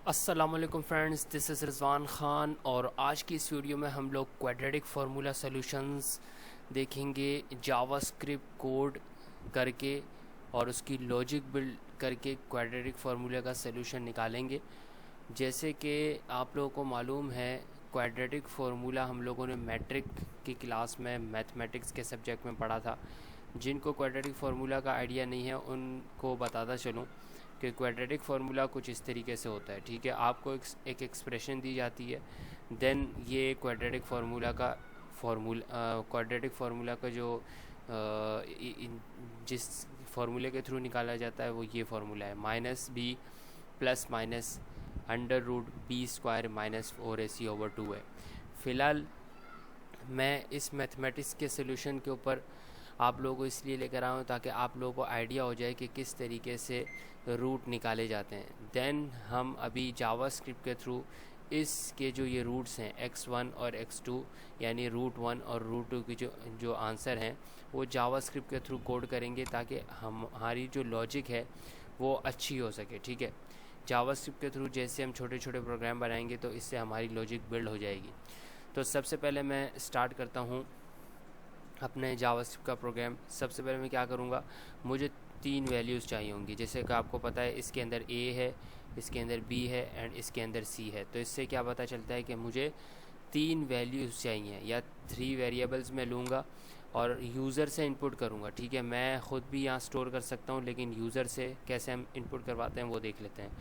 अस्सलामुअलैकुम friends, this is Rizwan Khan और आज की इस वीडियो में हम लोग क्वाड्रेटिक फार्मूला सॉल्यूशंस देखेंगे जावास्क्रिप्ट कोड करके और उसकी लॉजिक बिल्ड करके क्वाड्रेटिक फार्मूला का सॉल्यूशन निकालेंगे। जैसे कि आप लोगों को मालूम है, क्वाड्रेटिक फार्मूला हम लोगों ने मैट्रिक की क्लास में मैथमेटिक्स के सब्जेक्ट में पढ़ा था। जिनको क्वाड्रेटिक फार्मूला का आइडिया नहीं है उनको बताता चलूँ कि क्वाड्रेटिक फार्मूला कुछ इस तरीके से होता है। ठीक है, आपको एक एक्सप्रेशन दी जाती है, देन ये क्वाड्रेटिक फार्मूला का जो जिस फार्मूले के थ्रू निकाला जाता है वो ये फार्मूला है, minus b plus minus under root b square minus 4ac/2 है। फ़िलहाल मैं इस मैथमेटिक्स के सॉल्यूशन के ऊपर आप लोगों को इसलिए लेकर आया हूँ ताकि आप लोगों को आइडिया हो जाए कि किस तरीके से रूट निकाले जाते हैं। देन हम अभी जावास्क्रिप्ट के थ्रू इसके जो ये रूट्स हैं x1 और x2 यानी रूट 1 और रूट 2 की जो आंसर हैं वो जावास्क्रिप्ट के थ्रू कोड करेंगे ताकि हमारी जो लॉजिक है वो अच्छी हो सके। ठीक है, जावास्क्रिप्ट के थ्रू जैसे हम छोटे छोटे प्रोग्राम बनाएंगे तो इससे हमारी लॉजिक बिल्ड हो जाएगी। तो सबसे पहले मैं स्टार्ट करता हूँ अपने जावास्क्रिप्ट का प्रोग्राम। सबसे पहले मैं क्या करूँगा, मुझे 3 वैल्यूज़ चाहिए होंगी। जैसे कि आपको पता है इसके अंदर a है, इसके अंदर b है एंड इसके अंदर c है। तो इससे क्या पता चलता है कि मुझे 3 वैल्यूज़ चाहिए या 3 वेरिएबल्स मैं लूँगा और यूज़र से इनपुट करूँगा। ठीक है, मैं ख़ुद भी यहाँ स्टोर कर सकता हूँ, लेकिन यूज़र से कैसे हम इनपुट करवाते हैं वो देख लेते हैं।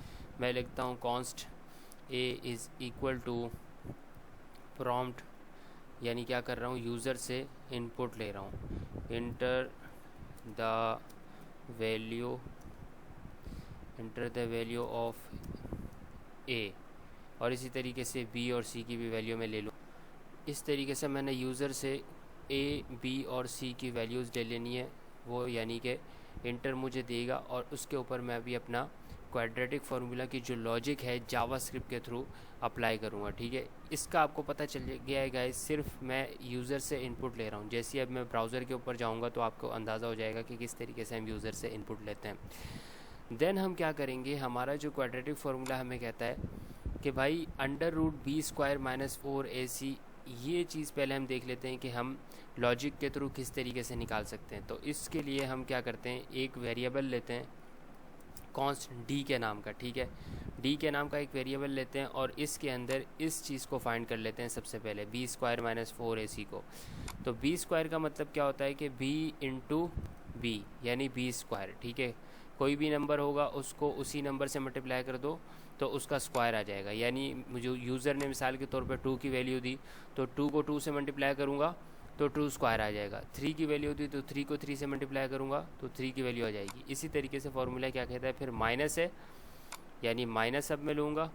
मैं लिखता हूँ const a is equal to prompt, यानी क्या कर रहा हूँ, यूज़र से इनपुट ले रहा हूँ, इंटर द वैल्यू ऑफ ए, और इसी तरीके से बी और सी की भी वैल्यू मैं ले लूँ। इस तरीके से मैंने यूज़र से ए, बी और सी की वैल्यूज़ ले लेनी है, वो यानी कि इंटर मुझे देगा और उसके ऊपर मैं भी अपना क्वाड्रेटिक फार्मूला की जो लॉजिक है जावास्क्रिप्ट के थ्रू अप्लाई करूँगा। ठीक है, इसका आपको पता चल गया है गाइस, सिर्फ मैं यूज़र से इनपुट ले रहा हूँ। जैसे अब मैं ब्राउज़र के ऊपर जाऊँगा तो आपको अंदाज़ा हो जाएगा कि किस तरीके से हम यूज़र से इनपुट लेते हैं। देन हम क्या करेंगे, हमारा जो क्वाड्रेटिक फार्मूला हमें कहता है कि भाई under root b square minus 4ac, ये चीज़ पहले हम देख लेते हैं कि हम लॉजिक के थ्रू किस तरीके से निकाल सकते हैं। तो इसके लिए हम क्या करते हैं, एक वेरिएबल लेते हैं कॉन्स्ट डी के नाम का। ठीक है, डी के नाम का एक वेरिएबल लेते हैं और इसके अंदर इस चीज़ को फाइंड कर लेते हैं सबसे पहले, बी स्क्वायर माइनस 4ac को। तो बी स्क्वायर का मतलब क्या होता है कि बी इंटू बी यानी बी स्क्वायर। ठीक है, कोई भी नंबर होगा उसको उसी नंबर से मल्टीप्लाई कर दो तो उसका स्क्वायर आ जाएगा। यानी मुझे यूज़र ने मिसाल के तौर पे 2 की वैल्यू दी तो 2 को 2 से मल्टीप्लाई करूँगा तो 2 स्क्वायर आ जाएगा। 3 की वैल्यू दी तो 3 को 3 से मल्टीप्लाई करूँगा तो 3 की वैल्यू आ जाएगी। इसी तरीके से फार्मूला क्या कहता है, फिर माइनस है यानी माइनस अब मैं लूँगा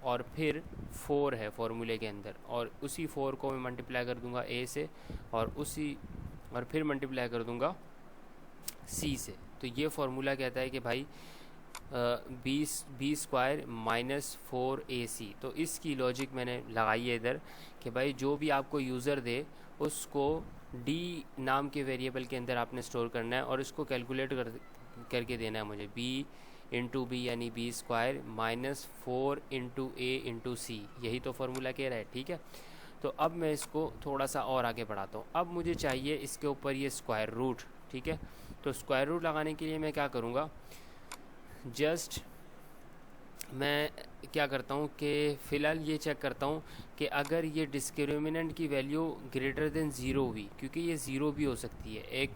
और फिर 4 है फार्मूले के अंदर और उसी 4 को मैं मल्टीप्लाई कर दूँगा a से और फिर मल्टीप्लाई कर दूँगा c से। तो ये फार्मूला कहता है कि भाई बी स्क्वायर माइनस 4ac। तो इसकी लॉजिक मैंने लगाई है इधर कि भाई जो भी आपको यूज़र दे उसको डी नाम के वेरिएबल के अंदर आपने स्टोर करना है और इसको कैलकुलेट करके देना है मुझे, b इंटू बी यानी बी स्क्वायर माइनस 4 इंटू ए इंटू सी, यही तो फार्मूला कह रहा है। ठीक है, तो अब मैं इसको थोड़ा सा और आगे बढ़ाता हूँ। अब मुझे चाहिए इसके ऊपर ये स्क्वायर रूट। ठीक है, तो स्क्वायर रूट लगाने के लिए मैं क्या करूँगा, जस्ट मैं क्या करता हूँ कि फ़िलहाल ये चेक करता हूँ कि अगर ये डिस्क्रिमिनेंट की वैल्यू ग्रेटर देन ज़ीरो हुई, क्योंकि ये ज़ीरो भी हो सकती है। एक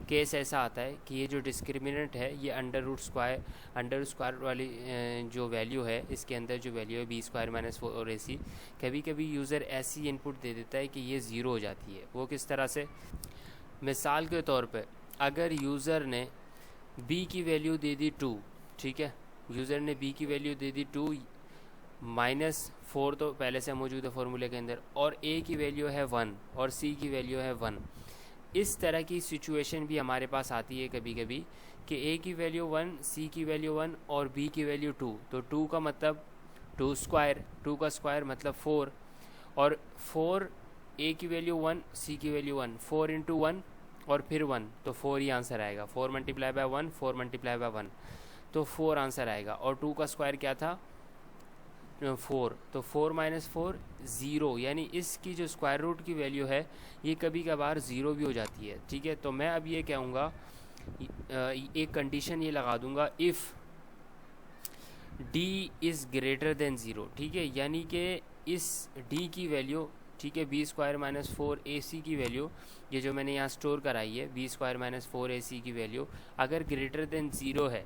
केस ऐसा आता है कि ये जो डिस्क्रिमिनेंट है ये अंडर स्क्वायर वाली जो वैल्यू है, इसके अंदर जो वैल्यू है बी स्क्वायर माइनस 4ac, कभी कभी यूज़र ऐसी इनपुट दे देता है कि ये ज़ीरो हो जाती है। वो किस तरह से, मिसाल के तौर पर अगर यूज़र ने b की वैल्यू दे दी 2, ठीक है, यूज़र ने b की वैल्यू दे दी 2 माइनस 4 तो पहले से मौजूद है फार्मूले के अंदर, और a की वैल्यू है 1 और c की वैल्यू है 1। इस तरह की सिचुएशन भी हमारे पास आती है कभी कभी कि a की वैल्यू 1, c की वैल्यू 1 और b की वैल्यू 2। तो 2 का मतलब 2 स्क्वायर, 2 का स्क्वायर मतलब 4, और 4 a की वैल्यू 1, c की वैल्यू 1, 4 इंटू 1 और फिर 1, तो 4 ही आंसर आएगा। 4 मल्टीप्लाई बाय 1, 4 मल्टीप्लाई बाय 1, तो 4 आंसर आएगा। और 2 का स्क्वायर क्या था, 4, तो 4 माइनस 4 ज़ीरो, यानी इसकी जो स्क्वायर रूट की वैल्यू है ये कभी कभार ज़ीरो भी हो जाती है। ठीक है, तो मैं अब ये कहूँगा, एक कंडीशन ये लगा दूँगा, if d is greater than zero. ठीक है, यानी कि इस d की वैल्यू, ठीक है, बी स्क्वायर माइनस 4ac की वैल्यू, ये जो मैंने यहाँ स्टोर कराई है, बी स्क्वायर माइनस 4ac की वैल्यू अगर ग्रेटर देन ज़ीरो है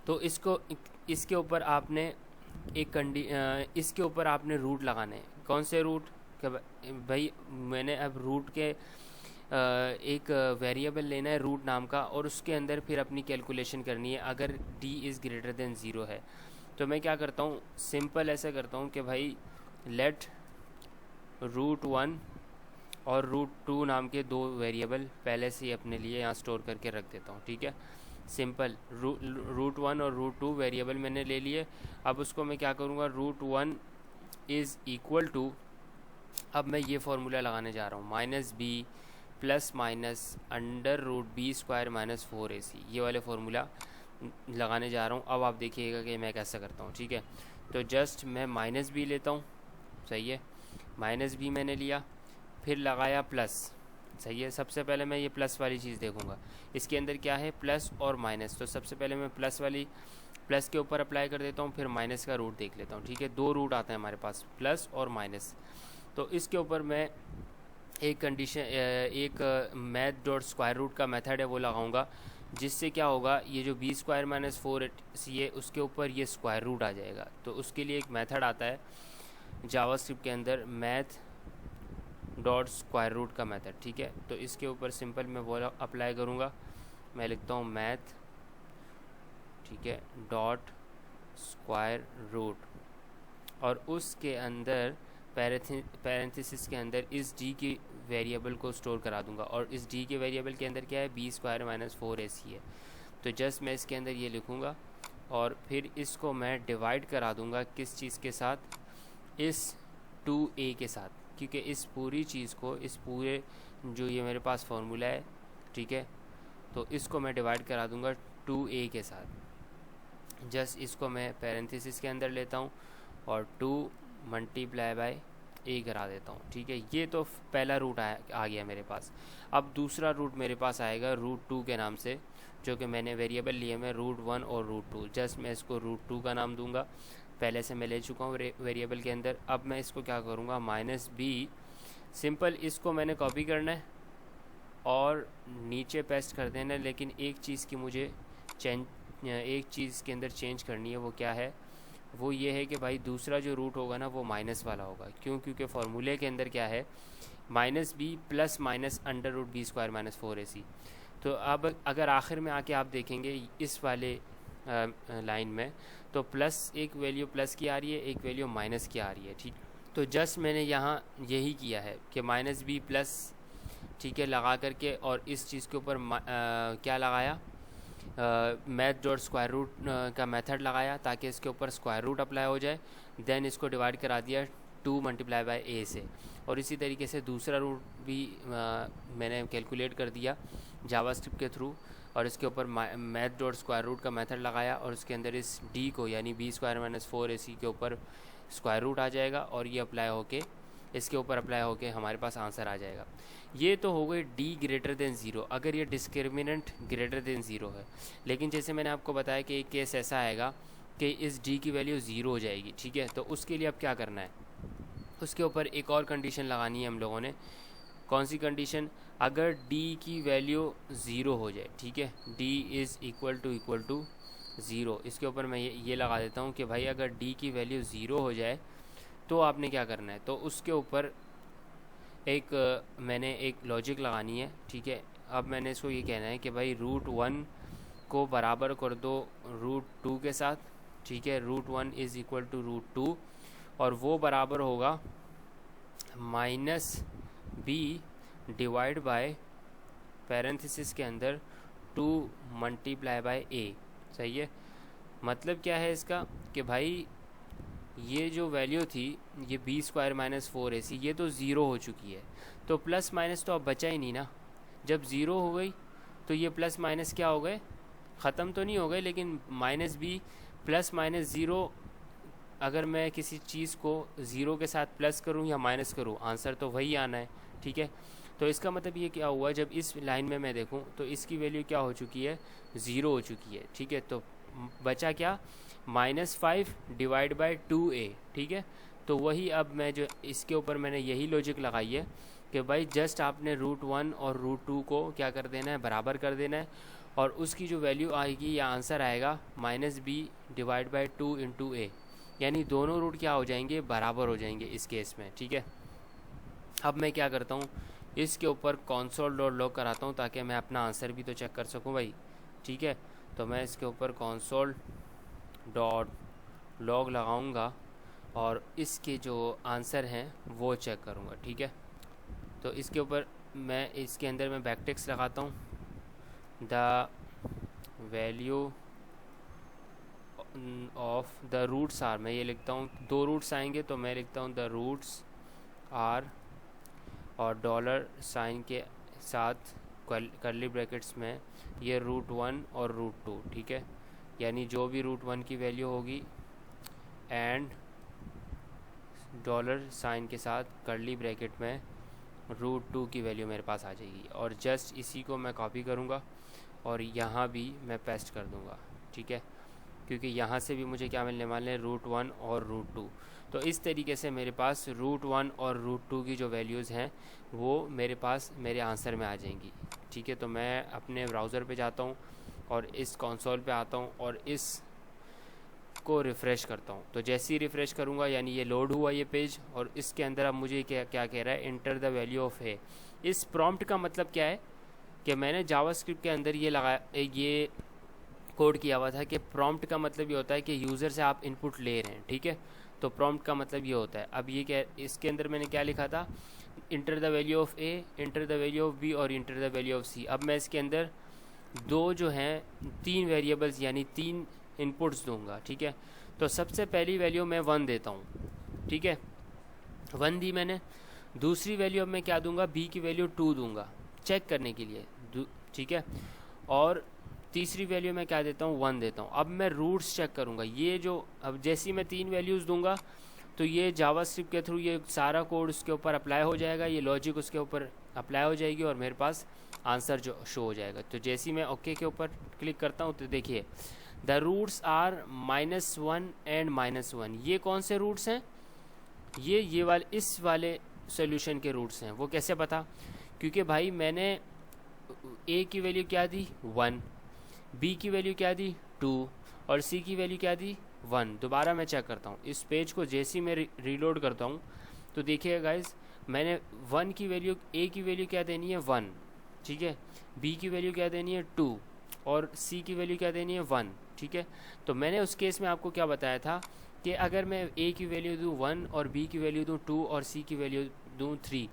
तो इसके ऊपर आपने इसके ऊपर आपने रूट लगाने हैं। कौन से रूट? भाई मैंने अब रूट के एक वेरिएबल लेना है रूट नाम का, और उसके अंदर फिर अपनी कैलकुलेशन करनी है अगर d is greater than zero है। तो मैं क्या करता हूँ, सिंपल ऐसा करता हूँ कि भाई लेट √1 और √2 नाम के दो वेरिएबल पहले से ही अपने लिए यहाँ स्टोर करके रख देता हूँ। ठीक है, सिंपल √1 और √2 वेरिएबल मैंने ले लिए। अब उसको मैं क्या करूँगा, √1 इज़ इक्वल टू, अब मैं ये फार्मूला लगाने जा रहा हूँ, minus b plus minus under root b square minus 4ac, ये वाले फार्मूला लगाने जा रहा हूँ। अब आप देखिएगा कि मैं कैसा करता हूँ। ठीक है, तो जस्ट मैं माइनस बी लेता हूँ, सही है, माइनस बी मैंने लिया, फिर लगाया प्लस, सही है। सबसे पहले मैं ये प्लस वाली चीज़ देखूंगा, इसके अंदर क्या है, प्लस और माइनस, तो सबसे पहले मैं प्लस के ऊपर अप्लाई कर देता हूँ, फिर माइनस का रूट देख लेता हूँ। ठीक है, दो रूट आते हैं हमारे पास, प्लस और माइनस। तो इसके ऊपर मैं एक कंडीशन, एक मैथ डॉट स्क्वायर रूट का मेथड है वो लगाऊंगा, जिससे क्या होगा, ये जो बी स्क्वायर माइनस 4ac है उसके ऊपर ये स्क्वायर रूट आ जाएगा। तो उसके लिए एक मेथड आता है जावास्क्रिप्ट के अंदर, मैथ डॉट स्क्वायर रूट का मेथड। ठीक है, तो इसके ऊपर सिंपल मैं वो अप्लाई करूँगा, मैं लिखता हूँ मैथ, ठीक है, डॉट स्क्वायर रूट, और उसके अंदर पैरेंथेसिस के अंदर इस d की वेरिएबल को स्टोर करा दूंगा, और इस d के वेरिएबल के अंदर क्या है, बी स्क्वायर माइनस 4ac है। तो जस्ट मैं इसके अंदर ये लिखूँगा, और फिर इसको मैं डिवाइड करा दूंगा किस चीज़ के साथ, इस 2a के साथ, क्योंकि इस पूरी चीज़ को, इस पूरे जो ये मेरे पास फार्मूला है, ठीक है, तो इसको मैं डिवाइड करा दूंगा 2a के साथ। जस्ट इसको मैं पैरेंथेसिस के अंदर लेता हूँ और 2 मल्टीप्लाई बाय a करा देता हूँ। ठीक है, ये तो पहला रूट आ गया मेरे पास। अब दूसरा रूट मेरे पास आएगा √2 के नाम से, जो कि मैंने वेरिएबल लिए मैं √1 और √2। जस्ट मैं इसको √2 का नाम दूंगा, पहले से मैं ले चुका हूँ वेरिएबल के अंदर। अब मैं इसको क्या करूँगा, माइनस बी, सिंपल इसको मैंने कॉपी करना है और नीचे पेस्ट कर देना है, लेकिन एक चीज़ की मुझे एक चीज़ के अंदर चेंज करनी है। वो क्या है, वो ये है कि भाई दूसरा जो रूट होगा ना वो माइनस वाला होगा। क्यों? क्योंकि फार्मूले के अंदर क्या है, minus b plus minus under root b square minus 4ac। तो अब अगर आखिर में आके आप देखेंगे इस वाले लाइन में, तो प्लस एक वैल्यू प्लस की आ रही है, एक वैल्यू माइनस की आ रही है। ठीक, तो जस्ट मैंने यहाँ यही किया है कि माइनस बी प्लस, ठीक है, लगा करके, और इस चीज़ के ऊपर क्या लगाया, मैथ डॉट स्क्वायर रूट का मेथड लगाया ताकि इसके ऊपर स्क्वायर रूट अप्लाई हो जाए। देन इसको डिवाइड करा दिया 2 मल्टीप्लाई बाय a से, और इसी तरीके से दूसरा रूट भी मैंने कैलकुलेट कर दिया जावास्क्रिप्ट के थ्रू, और इसके ऊपर मैथ डॉट स्क्वायर रूट का मेथड लगाया, और उसके अंदर इस d को यानी बी स्क्वायर माइनस 4ac के ऊपर स्क्वायर रूट आ जाएगा, और ये अप्लाई होके इसके ऊपर अप्लाई होके हमारे पास आंसर आ जाएगा। ये तो हो गई d ग्रेटर देन ज़ीरो, अगर ये डिस्क्रिमिनेंट ग्रेटर देन ज़ीरो है। लेकिन जैसे मैंने आपको बताया कि एक केस ऐसा आएगा कि इस d की वैल्यू ज़ीरो हो जाएगी। ठीक है, तो उसके लिए अब क्या करना है, उसके ऊपर एक और कंडीशन लगानी है हम लोगों ने। कौन सी कंडीशन, अगर d की वैल्यू ज़ीरो हो जाए, ठीक है, d is equal to zero, इसके ऊपर मैं ये लगा देता हूँ कि भाई अगर d की वैल्यू ज़ीरो हो जाए तो आपने क्या करना है, तो उसके ऊपर मैंने एक लॉजिक लगानी है। ठीक है, अब मैंने इसको ये कहना है कि भाई √1 को बराबर कर दो √2 के साथ। ठीक है, √1 इज़ इक्वल टू √2, और वो बराबर होगा minus b divide by parenthesis के अंदर 2 मल्टीप्लाई बाय a। सही है, मतलब क्या है इसका कि भाई ये जो वैल्यू थी, ये बी स्क्वायर माइनस 4ac, ये तो ज़ीरो हो चुकी है, तो प्लस माइनस तो अब बचा ही नहीं ना। जब ज़ीरो हो गई तो ये प्लस माइनस क्या हो गए, ख़त्म तो नहीं हो गए, लेकिन minus b plus minus zero अगर मैं किसी चीज़ को ज़ीरो के साथ प्लस करूं या माइनस करूं, आंसर तो वही आना है, ठीक है। तो इसका मतलब ये क्या हुआ, जब इस लाइन में मैं देखूं तो इसकी वैल्यू क्या हो चुकी है, ज़ीरो हो चुकी है, ठीक है। तो बचा क्या, -5 डिवाइड बाई 2a, ठीक है। तो वही अब मैं जो इसके ऊपर मैंने यही लॉजिक लगाई है कि भाई जस्ट आपने √1 और √2 को क्या कर देना है, बराबर कर देना है, और उसकी जो वैल्यू आएगी या आंसर आएगा -b divide by 2 into a, यानी दोनों रूट क्या हो जाएंगे, बराबर हो जाएंगे इस केस में, ठीक है। अब मैं क्या करता हूँ, इसके ऊपर console डॉट लॉग कराता हूँ ताकि मैं अपना आंसर भी तो चेक कर सकूँ भाई, ठीक है। तो मैं इसके ऊपर console डॉट लॉग लगाऊंगा और इसके जो आंसर हैं वो चेक करूँगा, ठीक है। तो इसके ऊपर मैं इसके अंदर मैं बैकटिक्स लगाता हूँ, the value of the roots are, मैं ये लिखता हूँ, दो रूट्स आएंगे तो मैं लिखता हूँ द रूट्स आर, और डॉलर साइन के साथ कर्ली ब्रैकेट्स में ये √1 और √2, ठीक है। यानी जो भी √1 की वैल्यू होगी एंड डॉलर साइन के साथ कर्ली ब्रैकेट में √2 की वैल्यू मेरे पास आ जाएगी, और जस्ट इसी को मैं कॉपी करूँगा और यहाँ भी मैं पेस्ट कर दूँगा, ठीक है, क्योंकि यहाँ से भी मुझे क्या मिलने वाले हैं, √1 और √2। तो इस तरीके से मेरे पास √1 और √2 की जो वैल्यूज़ हैं वो मेरे पास मेरे आंसर में आ जाएंगी, ठीक है। तो मैं अपने ब्राउज़र पे जाता हूँ और इस कंसोल पे आता हूँ और इस को रिफ़्रेश करता हूँ। तो जैसे ही रिफ़्रेश करूँगा यानी ये लोड हुआ ये पेज, और इसके अंदर अब मुझे क्या क्या कह रहा है, एंटर द वैल्यू ऑफ ए। इस प्रॉम्प्ट का मतलब क्या है कि मैंने जावास्क्रिप्ट के अंदर ये लगाया, ये कोड किया हुआ था कि प्रॉम्प्ट का मतलब ये होता है कि यूज़र से आप इनपुट ले रहे हैं, ठीक है। तो प्रॉम्प्ट का मतलब ये होता है। अब ये क्या, इसके अंदर मैंने क्या लिखा था, enter the value of a, enter the value of b और enter the value of c. अब मैं इसके अंदर दो जो हैं, तीन वेरिएबल्स यानी तीन इनपुट्स दूंगा, ठीक है। तो सबसे पहली वैल्यू मैं 1 देता हूँ, ठीक है, 1 दी मैंने। दूसरी वैल्यू अब मैं क्या दूंगा, बी की वैल्यू 2 दूंगा चेक करने के लिए, ठीक है। और तीसरी वैल्यू मैं क्या देता हूँ, 1 देता हूँ। अब मैं रूट्स चेक करूँगा, ये जो अब जैसी मैं 3 वैल्यूज़ दूंगा तो ये जावास्क्रिप्ट के थ्रू ये सारा कोड उसके ऊपर अप्लाई हो जाएगा, ये लॉजिक उसके ऊपर अप्लाई हो जाएगी और मेरे पास आंसर जो शो हो जाएगा। तो जैसे ही मैं ओके के ऊपर क्लिक करता हूँ तो देखिए द रूट्स आर -1 एंड -1। ये कौन से रूट्स हैं, ये वाले इस वाले सोल्यूशन के रूट्स हैं। वो कैसे पता, क्योंकि भाई मैंने ए की वैल्यू क्या दी, 1, बी की वैल्यू क्या दी, 2, और सी की वैल्यू क्या दी, 1। दोबारा मैं चेक करता हूँ इस पेज को, जैसे ही मैं रीलोड करता हूँ तो देखिएगा गाइस, मैंने 1 की वैल्यू, ए की वैल्यू क्या देनी है, 1, ठीक है, बी की वैल्यू क्या देनी है, 2, और सी की वैल्यू क्या देनी है, 1, ठीक है। तो मैंने उस केस में आपको क्या बताया था कि अगर मैं ए की वैल्यू दूँ 1 और बी की वैल्यू दूँ 2 और सी की वैल्यू दूँ 3,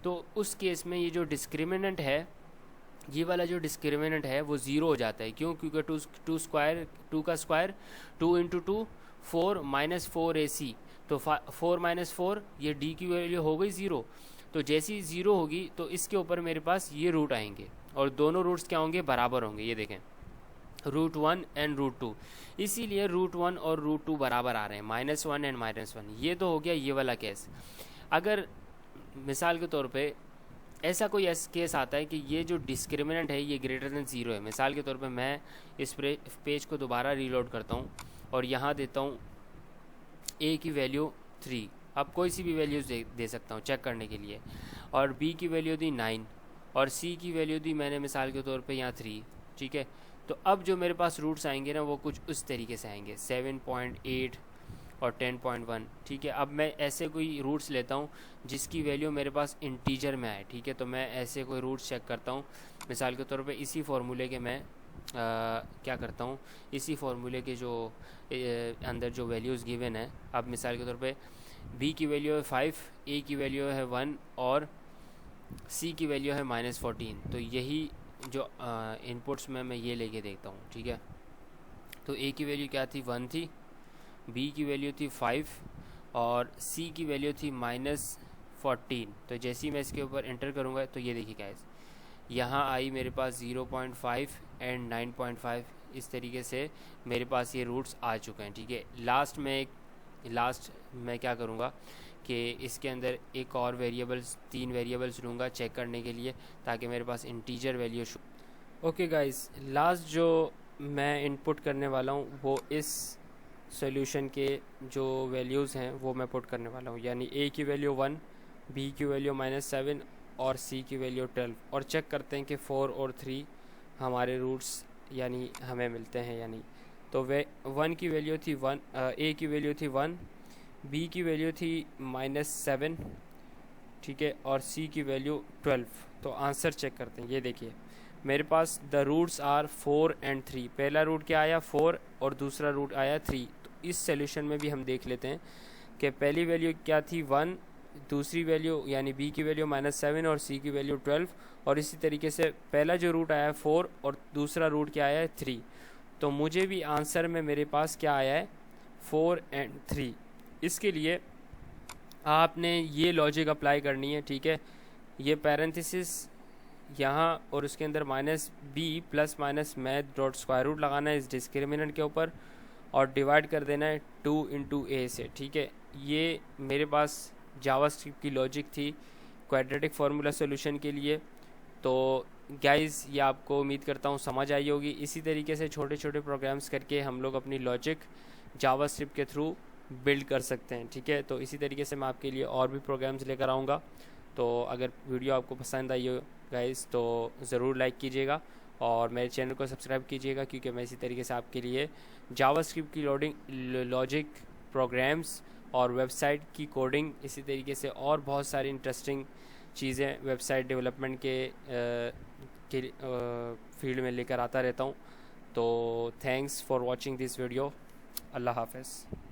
तो उस केस में ये जो डिस्क्रिमिनेंट है, ये वाला जो डिस्क्रिमिनेंट है वो ज़ीरो हो जाता है। क्यों, क्योंकि 2 का स्क्वायर 2 इंटू 2 4 -4 AC, तो 4 -4 ये डी की वैल्यू हो गई ज़ीरो। तो जैसी ही ज़ीरो होगी तो इसके ऊपर मेरे पास ये रूट आएंगे और दोनों रूट्स क्या होंगे, बराबर होंगे। ये देखें √1 एंड √2, इसीलिए √1 और √2 बराबर आ रहे हैं, -1 एंड -1। ये तो हो गया ये वाला केस। अगर मिसाल के तौर पे ऐसा कोई केस आता है कि ये जो डिस्क्रिमिनेंट है ये ग्रेटर देन 0 है, मिसाल के तौर पे मैं इस पेज को दोबारा रीलोड करता हूँ और यहाँ देता हूँ ए की वैल्यू 3, अब कोई सी भी वैल्यूज़ दे सकता हूँ चेक करने के लिए, और बी की वैल्यू दी 9 और सी की वैल्यू दी मैंने मिसाल के तौर पे यहाँ 3, ठीक है। तो अब जो मेरे पास रूट्स आएंगे ना वो कुछ उस तरीके से आएंगे, 7.8 और 10.1, ठीक है। अब मैं ऐसे कोई रूट्स लेता हूँ जिसकी वैल्यू मेरे पास इंटीजर में आए, ठीक है। तो मैं ऐसे कोई रूट्स चेक करता हूँ, मिसाल के तौर पे इसी फार्मूले के मैं क्या करता हूँ, इसी फार्मूले के जो अंदर जो वैल्यूज़ गिवन है, अब मिसाल के तौर पे बी की वैल्यू है 5, ए की वैल्यू है 1 और सी की वैल्यू है -14। तो यही जो इनपुट्स में मैं ये लेके देखता हूँ, ठीक है। तो ए की वैल्यू क्या थी, 1 थी, बी की वैल्यू थी 5 और सी की वैल्यू थी -14। तो जैसे ही मैं इसके ऊपर एंटर करूँगा तो ये देखिए गाइस, यहाँ आई मेरे पास 0.5 एंड 9.5, इस तरीके से मेरे पास ये रूट्स आ चुके हैं, ठीक है। लास्ट में एक लास्ट मैं क्या करूँगा कि इसके अंदर एक और वेरिएबल्स 3 वेरिएबल्स लूँगा चेक करने के लिए, ताकि मेरे पास integer value show. Okay guys, last जो मैं इनपुट करने वाला हूँ वो इस सॉल्यूशन के जो वैल्यूज़ हैं वो मैं पुट करने वाला हूँ, यानी a की वैल्यू 1, b की वैल्यू -7 और c की वैल्यू 12, और चेक करते हैं कि 4 और 3 हमारे रूट्स यानी हमें मिलते हैं या नहीं। तो वे 1 की वैल्यू थी 1, a की वैल्यू थी 1, b की वैल्यू थी -7, ठीक है, और c की वैल्यू 12। तो आंसर चेक करते हैं। ये देखिए मेरे पास द रूट्स आर 4 एंड 3। पहला रूट क्या आया 4 और दूसरा रूट आया 3। तो इस सॉल्यूशन में भी हम देख लेते हैं कि पहली वैल्यू क्या थी 1, दूसरी वैल्यू यानी b की वैल्यू -7 और c की वैल्यू 12, और इसी तरीके से पहला जो रूट आया 4 और दूसरा रूट क्या आया है 3। तो मुझे भी आंसर में मेरे पास क्या आया है 4 एंड 3। इसके लिए आपने ये लॉजिक अप्लाई करनी है, ठीक है। ये पैरेंथेसिस यहाँ और उसके अंदर -b plus minus math dot square root लगाना है इस डिस्क्रिमिनेंट के ऊपर, और डिवाइड कर देना है 2 इंटू a से, ठीक है। ये मेरे पास जावास्क्रिप्ट की लॉजिक थी क्वाड्रेटिक फार्मूला सॉल्यूशन के लिए। तो गाइस ये आपको उम्मीद करता हूँ समझ आई होगी। इसी तरीके से छोटे छोटे प्रोग्राम्स करके हम लोग अपनी लॉजिक जावास्क्रिप्ट के थ्रू बिल्ड कर सकते हैं, ठीक है। तो इसी तरीके से मैं आपके लिए और भी प्रोग्राम्स लेकर आऊँगा। तो अगर वीडियो आपको पसंद आई हो गाइस तो ज़रूर लाइक कीजिएगा और मेरे चैनल को सब्सक्राइब कीजिएगा, क्योंकि मैं इसी तरीके से आपके लिए जावास्क्रिप्ट की लॉजिक प्रोग्राम्स और वेबसाइट की कोडिंग, इसी तरीके से और बहुत सारी इंटरेस्टिंग चीज़ें वेबसाइट डेवलपमेंट के फील्ड में लेकर आता रहता हूँ। तो thanks for watching this video. अल्लाह हाफ़िज़।